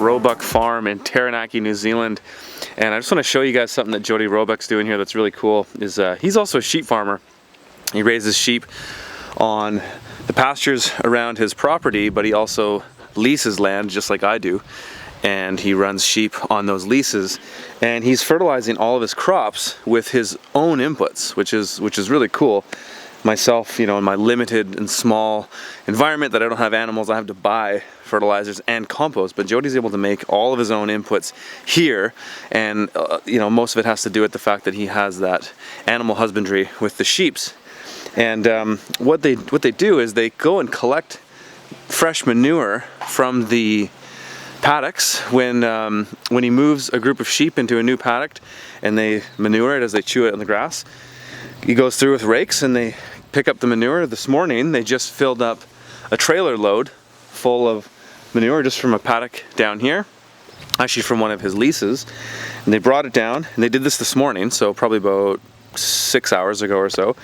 Roebuck farm in Taranaki, New Zealand. And I just want to show you guys something that Jody Roebuck's doing here that's really cool. He's also a sheep farmer. He raises sheep on the pastures around his property, but he also leases land just like I do. And he runs sheep on those leases. And he's fertilizing all of his crops with his own inputs, which is really cool. Myself, you know, in my limited and small environment that I don't have animals, I have to buy fertilizers and compost, but Jody's able to make all of his own inputs here, and you know, most of it has to do with the fact that he has that animal husbandry with the sheeps. And what they do is they go and collect fresh manure from the paddocks when he moves a group of sheep into a new paddock, and they manure it as they chew it on the grass. He goes through with rakes and they pick up the manure. This morning they just filled up a trailer load full of manure just from a paddock down here, actually from one of his leases, and they brought it down, and they did this morning, so probably about 6 hours ago or so.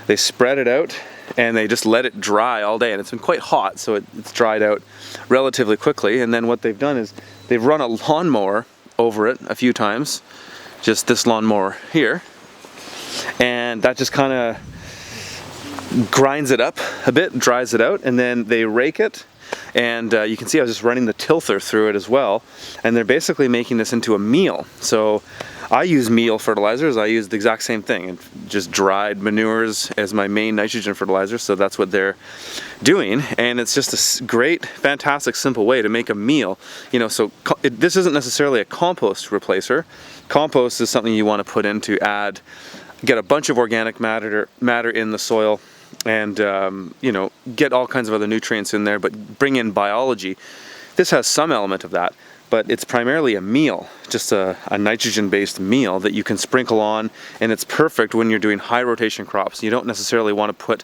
They spread it out and they just let it dry all day, and it's been quite hot, so it's dried out relatively quickly. And then what they've done is they've run a lawnmower over it a few times, just this lawnmower here, and that just kind of grinds it up a bit, dries it out, and then they rake it. And you can see I was just running the tilther through it as well, and they're basically making this into a meal. So I use meal fertilizers. I use the exact same thing, and just dried manures as my main nitrogen fertilizer, so that's what they're doing. And it's just a great, fantastic, simple way to make a meal. You know, so this isn't necessarily a compost replacer. Compost is something you want to put in to get a bunch of organic matter in the soil, and you know, get all kinds of other nutrients in there, but bring in biology. This has some element of that, but it's primarily a meal, just a nitrogen-based meal that you can sprinkle on, and it's perfect when you're doing high rotation crops. You don't necessarily want to put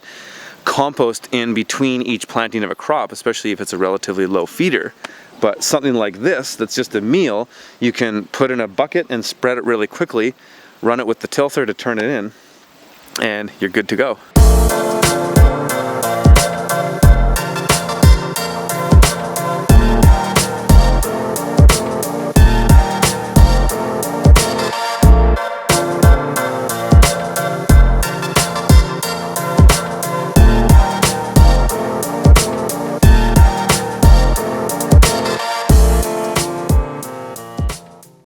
compost in between each planting of a crop, especially if it's a relatively low feeder. But something like this, that's just a meal, you can put in a bucket and spread it really quickly, run it with the tilther to turn it in, and you're good to go.